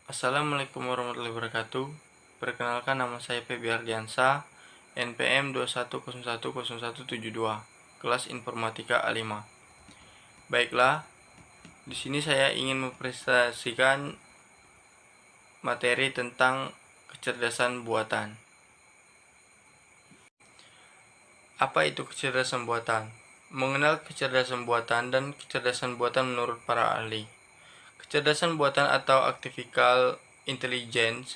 Assalamualaikum warahmatullahi wabarakatuh. Perkenalkan, nama saya Feby Ardiansa, NPM 21010172, kelas Informatika A5. Baiklah, di sini saya ingin mempresentasikan materi tentang kecerdasan buatan. Apa itu kecerdasan buatan? Mengenal kecerdasan buatan dan kecerdasan buatan menurut para ahli. Kecerdasan buatan atau artificial intelligence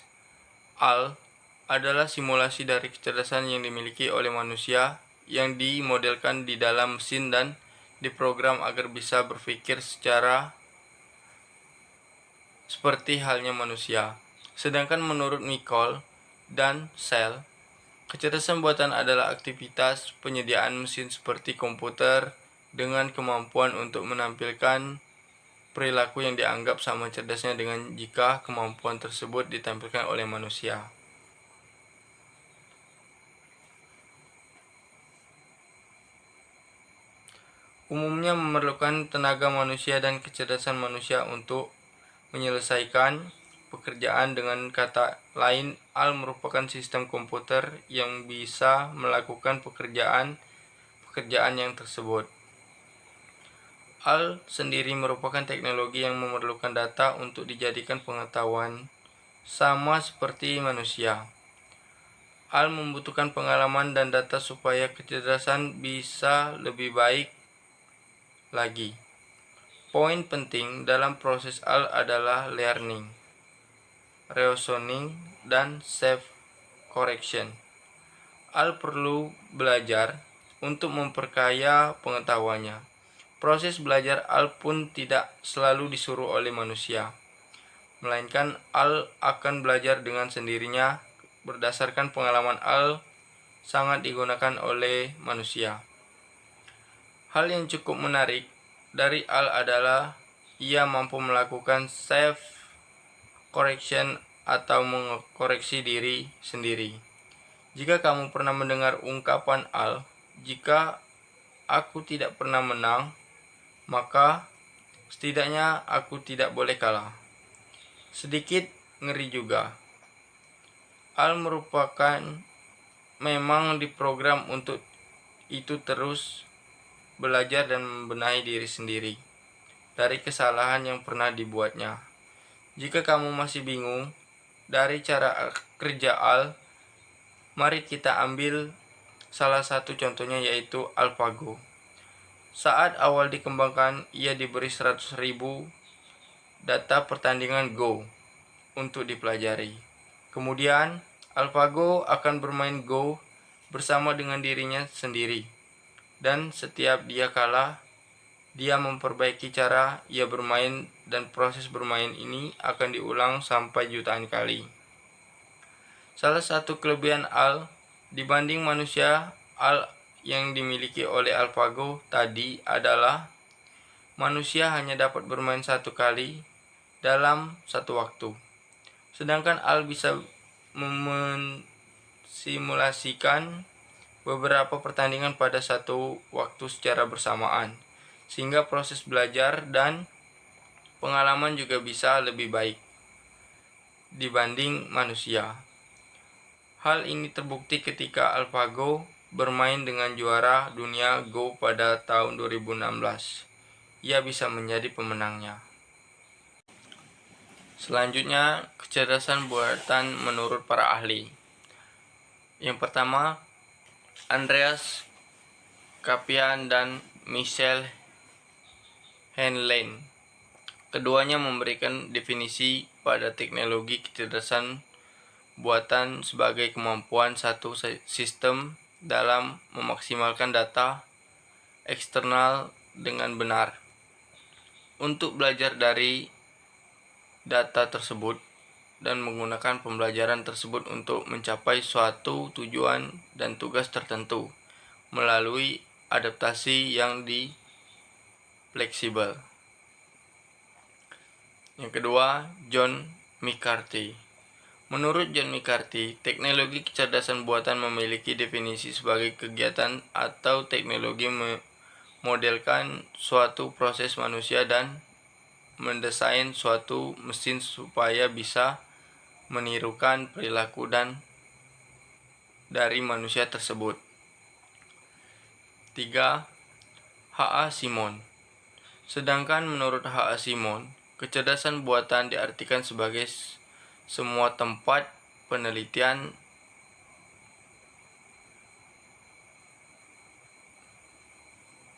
(AL) adalah simulasi dari kecerdasan yang dimiliki oleh manusia yang dimodelkan di dalam mesin dan diprogram agar bisa berpikir secara seperti halnya manusia. Sedangkan menurut Nicole dan Sell, kecerdasan buatan adalah aktivitas penyediaan mesin seperti komputer dengan kemampuan untuk menampilkan perilaku yang dianggap sama cerdasnya dengan jika kemampuan tersebut ditampilkan oleh manusia. Umumnya memerlukan tenaga manusia dan kecerdasan manusia untuk menyelesaikan pekerjaan. Dengan kata lain, AL merupakan sistem komputer yang bisa melakukan pekerjaan yang tersebut. AL sendiri merupakan teknologi yang memerlukan data untuk dijadikan pengetahuan, sama seperti manusia. AL membutuhkan pengalaman dan data supaya kecerdasan bisa lebih baik lagi. Poin penting dalam proses AL adalah learning, reasoning, dan self-correction. AL perlu belajar untuk memperkaya pengetahuannya. Proses belajar AL pun tidak selalu disuruh oleh manusia, melainkan AL akan belajar dengan sendirinya berdasarkan pengalaman AL sangat digunakan oleh manusia. Hal yang cukup menarik dari AL adalah ia mampu melakukan self-correction atau mengoreksi diri sendiri. Jika kamu pernah mendengar ungkapan AL, "Jika aku tidak pernah menang, maka setidaknya aku tidak boleh kalah." Sedikit ngeri juga. AL merupakan memang diprogram untuk itu terus belajar dan membenahi diri sendiri dari kesalahan yang pernah dibuatnya. Jika kamu masih bingung dari cara kerja AL, mari kita ambil salah satu contohnya, yaitu AlphaGo. Saat awal dikembangkan, ia diberi 100.000 data pertandingan Go untuk dipelajari. Kemudian, AlphaGo akan bermain Go bersama dengan dirinya sendiri. Dan setiap dia kalah, dia memperbaiki cara ia bermain, dan proses bermain ini akan diulang sampai jutaan kali. Salah satu kelebihan AL dibanding manusia AL yang dimiliki oleh AlphaGo tadi adalah manusia hanya dapat bermain satu kali dalam satu waktu. Sedangkan AL bisa mensimulasikan beberapa pertandingan pada satu waktu secara bersamaan, sehingga proses belajar dan pengalaman juga bisa lebih baik dibanding manusia. Hal ini terbukti ketika AlphaGo bermain dengan juara dunia Go pada tahun 2016. Ia bisa menjadi pemenangnya. Selanjutnya, kecerdasan buatan menurut para ahli. Yang pertama, Andreas Kappian dan Michel Henlein. Keduanya memberikan definisi pada teknologi kecerdasan buatan sebagai kemampuan satu sistem dalam memaksimalkan data eksternal dengan benar untuk belajar dari data tersebut dan menggunakan pembelajaran tersebut untuk mencapai suatu tujuan dan tugas tertentu melalui adaptasi yang fleksibel. Yang kedua, John McCarthy. Menurut John McCarthy, teknologi kecerdasan buatan memiliki definisi sebagai kegiatan atau teknologi memodelkan suatu proses manusia dan mendesain suatu mesin supaya bisa menirukan perilaku dari manusia tersebut. 3. H.A. Simon. Sedangkan menurut H.A. Simon, kecerdasan buatan diartikan sebagai semua tempat penelitian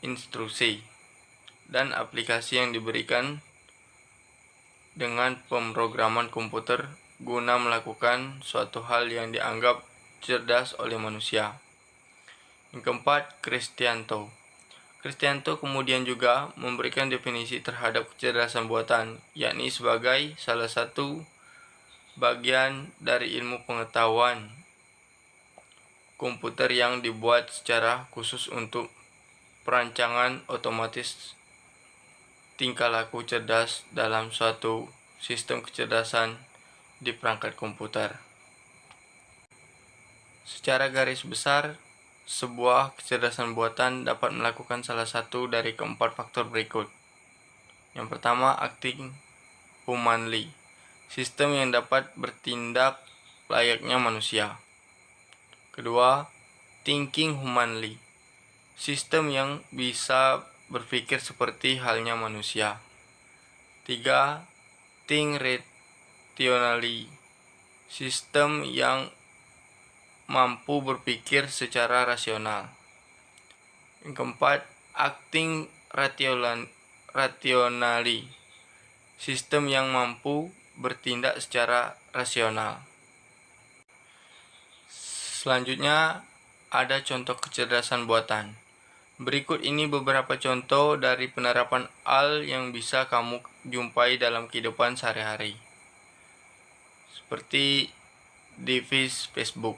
instruksi dan aplikasi yang diberikan dengan pemrograman komputer guna melakukan suatu hal yang dianggap cerdas oleh manusia. Yang keempat, Kristianto. Kristianto kemudian juga memberikan definisi terhadap kecerdasan buatan, yakni sebagai salah satu bagian dari ilmu pengetahuan komputer yang dibuat secara khusus untuk perancangan otomatis tingkah laku cerdas dalam suatu sistem kecerdasan di perangkat komputer. Secara garis besar, sebuah kecerdasan buatan dapat melakukan salah satu dari keempat faktor berikut. Yang pertama, acting humanly, sistem yang dapat bertindak layaknya manusia. Kedua, thinking humanly, sistem yang bisa berpikir seperti halnya manusia. 3. Think rationally, sistem yang mampu berpikir secara rasional. Yang keempat, acting rationally, sistem yang mampu bertindak secara rasional. Selanjutnya, ada contoh kecerdasan buatan. Berikut ini beberapa contoh dari penerapan AL yang bisa kamu jumpai dalam kehidupan sehari-hari. Seperti device Facebook.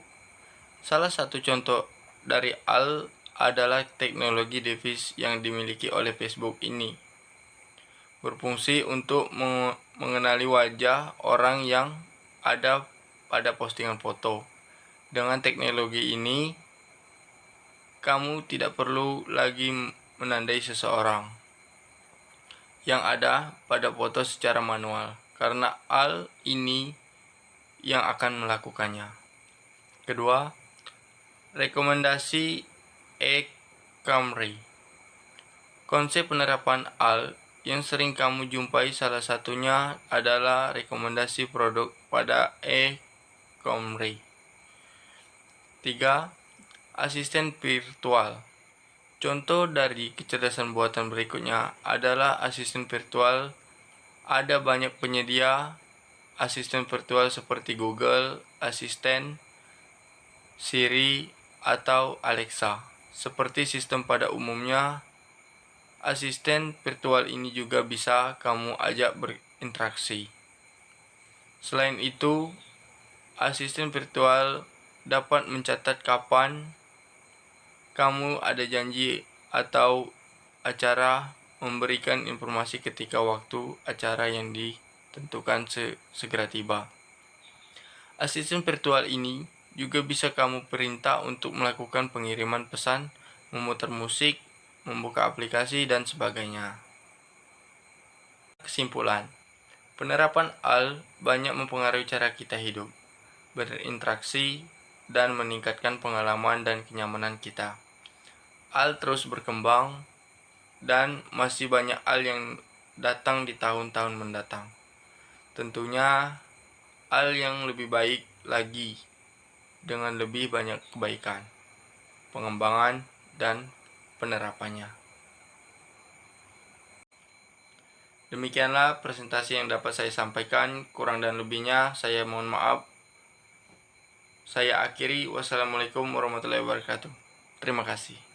Salah satu contoh dari AL adalah teknologi device yang dimiliki oleh Facebook ini. Berfungsi untuk mengenali wajah orang yang ada pada postingan foto. Dengan teknologi ini, kamu tidak perlu lagi menandai seseorang yang ada pada foto secara manual, karena AL ini yang akan melakukannya. Kedua, rekomendasi e-commerce. Konsep penerapan AL yang sering kamu jumpai salah satunya adalah rekomendasi produk pada e-commerce. 3. Asisten virtual. Contoh dari kecerdasan buatan berikutnya adalah asisten virtual. Ada banyak penyedia asisten virtual seperti Google Assistant, Siri, atau Alexa. Seperti sistem pada umumnya, asisten virtual ini juga bisa kamu ajak berinteraksi. Selain itu, asisten virtual dapat mencatat kapan kamu ada janji atau acara, memberikan informasi ketika waktu acara yang ditentukan segera tiba. Asisten virtual ini juga bisa kamu perintah untuk melakukan pengiriman pesan, memutar musik, membuka aplikasi, dan sebagainya. Kesimpulan, penerapan AL banyak mempengaruhi cara kita hidup, berinteraksi, dan meningkatkan pengalaman dan kenyamanan kita. AL terus berkembang, dan masih banyak AL yang datang di tahun-tahun mendatang. Tentunya AL yang lebih baik lagi dengan lebih banyak kebaikan, pengembangan, dan penerapannya. Demikianlah presentasi yang dapat saya sampaikan. Kurang dan lebihnya saya mohon maaf. Saya akhiri. Wassalamualaikum warahmatullahi wabarakatuh. Terima kasih.